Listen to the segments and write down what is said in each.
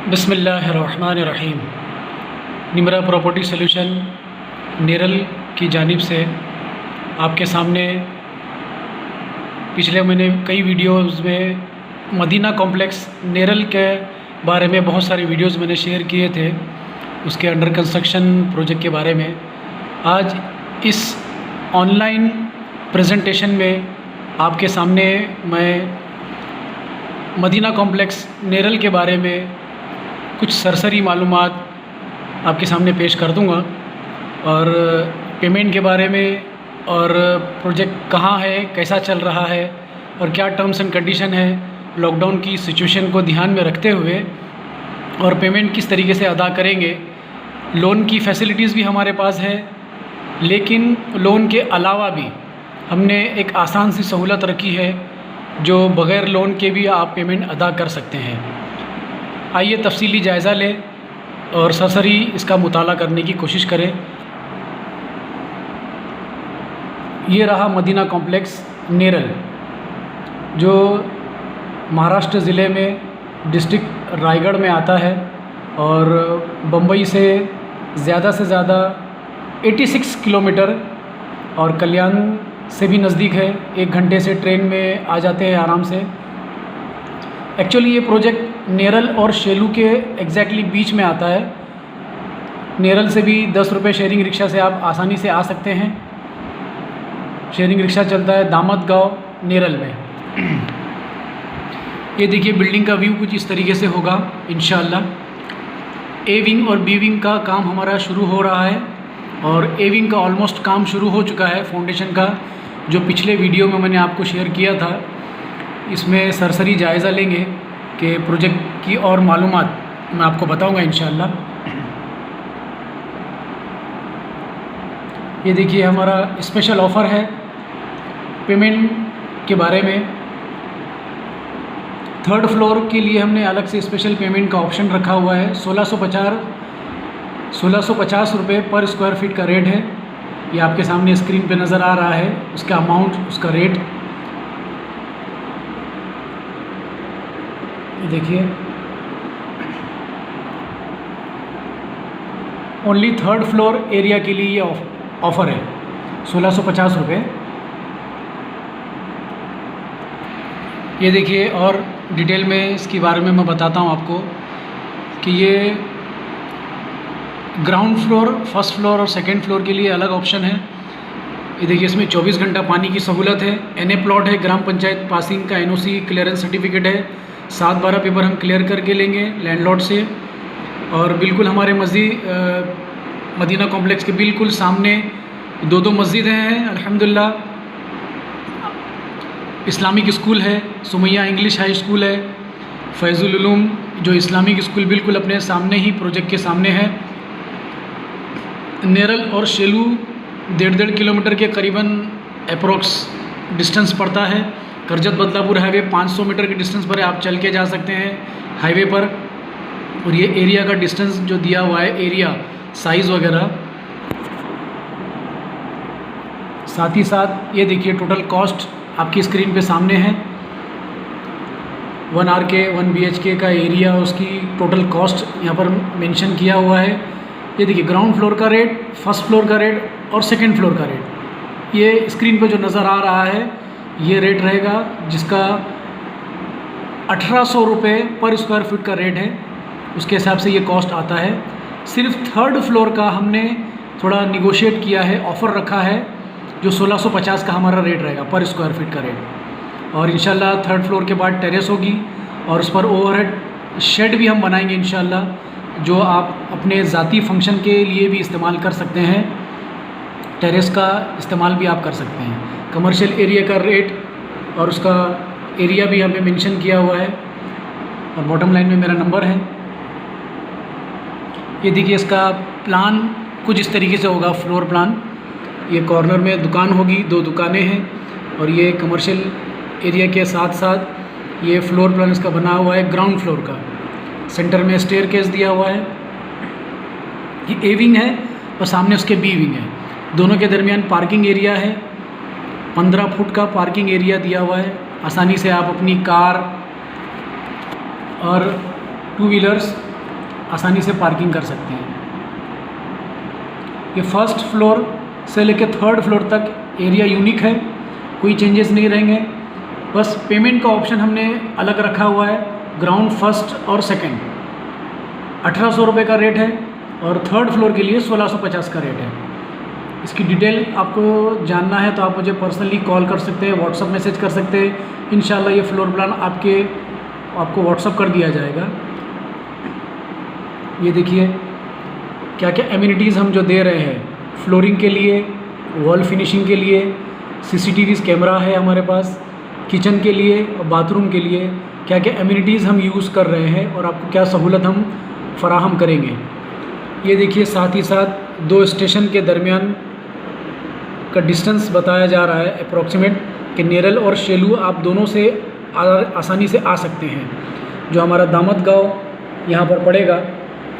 बिस्मिल्लाहिर्रहमानिर्रहीम। Nimra property solution Neral की जानिब से आपके सामने पिछले महीने कई वीडियोज़ में मदीना कॉम्प्लेक्स नेरल के बारे में बहुत सारे वीडियोज़ मैंने शेयर किए थे, उसके अंडर कंस्ट्रक्शन प्रोजेक्ट के बारे में। आज इस ऑनलाइन प्रेजेंटेशन में आपके सामने मैं मदीना कॉम्प्लेक्स नेरल के बारे में कुछ सरसरी मालूमात आपके सामने पेश कर दूंगा और पेमेंट के बारे में और प्रोजेक्ट कहाँ है, कैसा चल रहा है और क्या टर्म्स एंड कंडीशन है लॉकडाउन की सिचुएशन को ध्यान में रखते हुए, और पेमेंट किस तरीके से अदा करेंगे। लोन की फैसिलिटीज़ भी हमारे पास है, लेकिन लोन के अलावा भी हमने एक आसान सी सहूलत रखी है जो बग़ैर लोन के भी आप पेमेंट अदा कर सकते हैं। आइए तफसीली जायज़ा लें और सरसरी इसका मुताला करने की कोशिश करें। ये रहा मदीना कॉम्प्लेक्स नेरल, जो महाराष्ट्र ज़िले में डिस्ट्रिक्ट रायगढ़ में आता है और बम्बई से ज़्यादा 86 किलोमीटर और कल्याण से भी नज़दीक है। 1 घंटे से ट्रेन में आ जाते हैं आराम से। एक्चुअली ये प्रोजेक्ट नेरल और शेलू के एग्जैक्टली बीच में आता है। नेरल से भी 10 रुपये शेयरिंग रिक्शा से आप आसानी से आ सकते हैं। शेयरिंग रिक्शा चलता है दामद गाँव नेरल में। ये देखिए बिल्डिंग का व्यू कुछ इस तरीके से होगा इंशाअल्लाह। ए विंग और बी विंग का काम हमारा शुरू हो रहा है और ए विंग का ऑलमोस्ट काम शुरू हो चुका है फाउंडेशन का, जो पिछले वीडियो में मैंने आपको शेयर किया था। इसमें सरसरी जायज़ा लेंगे कि प्रोजेक्ट की और मालूमात मैं आपको बताऊंगा इंशाअल्लाह। ये देखिए हमारा स्पेशल ऑफ़र है पेमेंट के बारे में। 3rd फ्लोर के लिए हमने अलग से स्पेशल पेमेंट का ऑप्शन रखा हुआ है। 1650 रुपये पर स्क्वायर फीट का रेट है। ये आपके सामने स्क्रीन पे नज़र आ रहा है, उसका अमाउंट, उसका रेट देखिए। ओनली 3rd फ्लोर एरिया के लिए ये ऑफ़र है 1650 रुपये। ये देखिए और डिटेल में इसके बारे में मैं बताता हूँ आपको कि ये ग्राउंड फ्लोर, 1st फ्लोर और 2nd फ्लोर के लिए अलग ऑप्शन है। ये देखिए इसमें 24 घंटा पानी की सहूलत है। NA प्लॉट है, ग्राम पंचायत पासिंग का NOC क्लियरेंस सर्टिफिकेट है। 7-12 पेपर हम क्लियर करके लेंगे लैंडलॉर्ड से। और बिल्कुल हमारे मस्जिद मदीना कॉम्प्लेक्स के बिल्कुल सामने 2 मस्जिद हैं अल्हम्दुलिल्लाह। इस्लामिक स्कूल है, सुमैया इंग्लिश हाई स्कूल है, फैज़ुल उलूम जो इस्लामिक स्कूल बिल्कुल अपने सामने ही प्रोजेक्ट के सामने है। नेरल और शेलू 1.5 किलोमीटर के करीबन अप्रोक्स डिस्टेंस पड़ता है। करजत बदलापुर हाईवे 500 मीटर के डिस्टेंस पर आप चल के जा सकते हैं हाईवे पर। और ये एरिया का डिस्टेंस जो दिया हुआ है, एरिया साइज़ वगैरह, साथ ही साथ ये देखिए टोटल कॉस्ट आपकी स्क्रीन पे सामने है। 1 RK 1 BHK का एरिया, उसकी टोटल कॉस्ट यहाँ पर मेंशन किया हुआ है। ये देखिए ग्राउंड फ्लोर का रेट, 1st फ्लोर का रेट और 2nd फ्लोर का रेट। ये स्क्रीन पे जो नज़र आ रहा है ये रेट रहेगा, जिसका 1800 रुपये पर स्क्वायर फीट का रेट है। उसके हिसाब से ये कॉस्ट आता है। सिर्फ 3rd फ्लोर का हमने थोड़ा निगोशिएट किया है, ऑफ़र रखा है, जो 1650 का हमारा रेट रहेगा पर स्क्वायर फीट का रेट। और इंशाल्लाह 3rd फ्लोर के बाद टेरेस होगी और उस पर ओवरहेड शेड भी हम बनाएंगे इंशाल्लाह, जो आप अपने ज़ाती फंक्शन के लिए भी इस्तेमाल कर सकते हैं। टेरेस का इस्तेमाल भी आप कर सकते हैं। कमर्शियल एरिया का रेट और उसका एरिया भी हमें मेंशन किया हुआ है और बॉटम लाइन में मेरा नंबर है। ये देखिए इसका प्लान कुछ इस तरीके से होगा, फ्लोर प्लान। ये कॉर्नर में दुकान होगी, 2 दुकानें हैं और ये कमर्शियल एरिया के साथ साथ ये फ्लोर प्लान इसका बना हुआ है ग्राउंड फ्लोर का। सेंटर में स्टेयरकेस दिया हुआ है। ये ए विंग है और सामने उसके बी विंग है। दोनों के दरमियान पार्किंग एरिया है। 15 फुट का पार्किंग एरिया दिया हुआ है। आसानी से आप अपनी कार और टू व्हीलर्स आसानी से पार्किंग कर सकते हैं। ये फर्स्ट फ्लोर से लेकर थर्ड फ्लोर तक एरिया यूनिक है, कोई चेंजेस नहीं रहेंगे। बस पेमेंट का ऑप्शन हमने अलग रखा हुआ है। ग्राउंड फर्स्ट और सेकंड 1800 रुपये का रेट है और थर्ड फ्लोर के लिए 1650 का रेट है। इसकी डिटेल आपको जानना है तो आप मुझे पर्सनली कॉल कर सकते हैं, व्हाट्सअप मैसेज कर सकते हैं। इंशाल्लाह ये फ्लोर प्लान आपको व्हाट्सअप कर दिया जाएगा। ये देखिए क्या क्या एमिनिटीज़ हम जो दे रहे हैं, फ्लोरिंग के लिए, वॉल फिनिशिंग के लिए, CCTV कैमरा है हमारे पास, किचन के लिए और बाथरूम के लिए क्या क्या एमिनिटीज़ हम यूज़ कर रहे हैं और आपको क्या सहूलत हम फराहम करेंगे। ये देखिए साथ ही साथ 2 स्टेशन के दरमियान का डिस्टेंस बताया जा रहा है अप्रॉक्सीमेट, कि नेरल और शेलू आप दोनों से आसानी से आ सकते हैं। जो हमारा दामद गाँव यहाँ पर पड़ेगा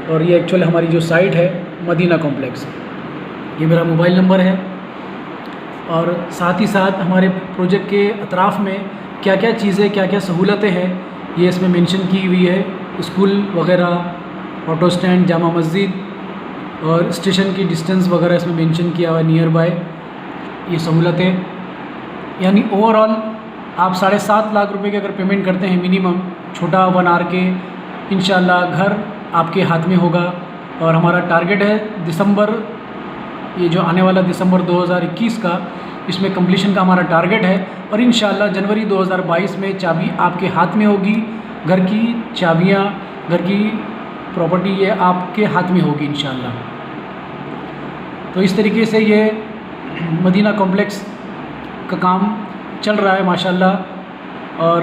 और ये एक्चुअली हमारी जो साइट है मदीना कॉम्प्लेक्स, ये मेरा मोबाइल नंबर है। और साथ ही साथ हमारे प्रोजेक्ट के अतराफ़ में क्या क्या चीज़ें, क्या क्या सहूलतें हैं, ये इसमें मेंशन की हुई है। स्कूल वगैरह, ऑटो स्टैंड, जामा मस्जिद और स्टेशन की डिस्टेंस वगैरह इसमें मेंशन किया हुआ है, नियर बाय ये सहूलतें। यानी ओवरऑल आप 7.5 लाख रुपए के अगर पेमेंट करते हैं मिनिमम, छोटा 1 RK, इंशाल्लाह घर आपके हाथ में होगा। और हमारा टारगेट है दिसंबर, ये जो आने वाला दिसंबर 2021 का, इसमें कंप्लीशन का हमारा टारगेट है। और इंशाल्लाह जनवरी 2022 में चाबी आपके हाथ में होगी। घर की चाबियाँ, घर की प्रॉपर्टी ये आपके हाथ में होगी इंशाल्लाह। तो इस तरीके से ये मदीना कॉम्प्लेक्स का काम चल रहा है माशाल्लाह। और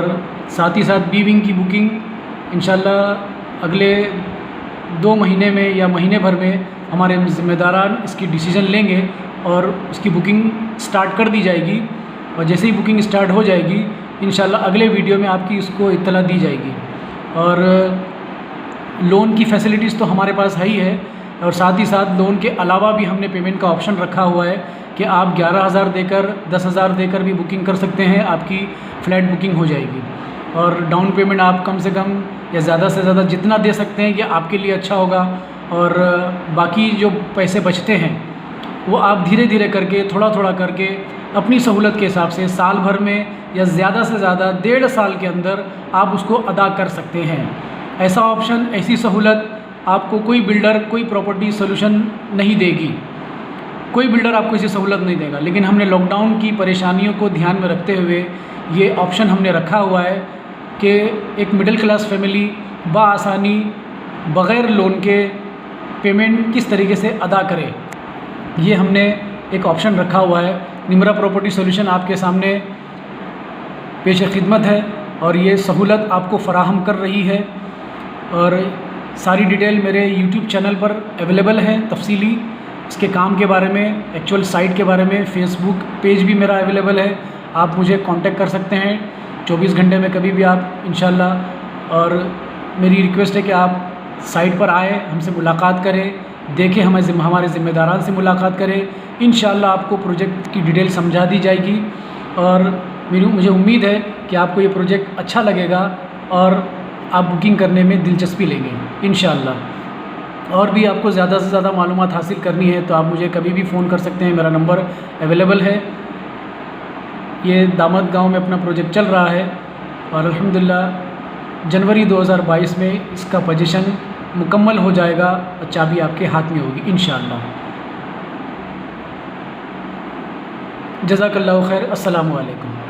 साथ ही साथ विंग की बुकिंग इंशाल्लाह अगले 2 महीने में या महीने भर में हमारे ज़िम्मेदारान इसकी डिसीज़न लेंगे और उसकी बुकिंग स्टार्ट कर दी जाएगी। और जैसे ही बुकिंग स्टार्ट हो जाएगी इंशाल्लाह अगले वीडियो में आपकी इसको इत्तला दी जाएगी। और लोन की फैसिलिटीज़ तो हमारे पास है ही है, और साथ ही साथ लोन के अलावा भी हमने पेमेंट का ऑप्शन रखा हुआ है कि आप 11,000 देकर, 10,000 देकर भी बुकिंग कर सकते हैं, आपकी फ़्लैट बुकिंग हो जाएगी। और डाउन पेमेंट आप कम से कम या ज़्यादा से ज़्यादा जितना दे सकते हैं ये आपके लिए अच्छा होगा। और बाकी जो पैसे बचते हैं वो आप धीरे धीरे करके, थोड़ा थोड़ा करके, अपनी सहूलत के हिसाब से साल भर में या ज़्यादा से ज़्यादा 1.5 साल के अंदर आप उसको अदा कर सकते हैं। ऐसा ऑप्शन, ऐसी सहूलत आपको कोई बिल्डर, कोई प्रॉपर्टी सोल्यूशन नहीं देगी। कोई बिल्डर आपको ऐसी सहूलत नहीं देगा। लेकिन हमने लॉकडाउन की परेशानियों को ध्यान में रखते हुए ये ऑप्शन हमने रखा हुआ है कि एक मिडिल क्लास फैमिली बआसानी बग़ैर लोन के पेमेंट किस तरीके से अदा करे, ये हमने एक ऑप्शन रखा हुआ है। निमरा प्रॉपर्टी सॉल्यूशन आपके सामने पेश खिदमत है और ये सहूलत आपको फ़राहम कर रही है। और सारी डिटेल मेरे YouTube चैनल पर अवेलेबल है, तफसीली इसके काम के बारे में, एक्चुअल साइट के बारे में। फेसबुक पेज भी मेरा अवेलेबल है, आप मुझे कांटेक्ट कर सकते हैं 24 घंटे में कभी भी आप इंशाल्लाह। और मेरी रिक्वेस्ट है कि आप साइट पर आए, हमसे मुलाकात करें, देखें, हमारे ज़िम्मेदारान से मुलाकात करें। इंशाल्लाह आपको प्रोजेक्ट की डिटेल समझा दी जाएगी। और मुझे उम्मीद है कि आपको ये प्रोजेक्ट अच्छा लगेगा और आप बुकिंग करने में दिलचस्पी लेंगे इंशाल्लाह। और भी आपको ज़्यादा से ज़्यादा मालूमात हासिल करनी है तो आप मुझे कभी भी फ़ोन कर सकते हैं, मेरा नंबर अवेलेबल है। ये दामद गांव में अपना प्रोजेक्ट चल रहा है और अल्हम्दुलिल्लाह जनवरी 2022 में इसका पोजीशन मुकम्मल हो जाएगा और चाबी आपके हाथ में होगी इंशाअल्लाह। जज़ाकल्लाहु खैर। अस्सलामु अलैकुम।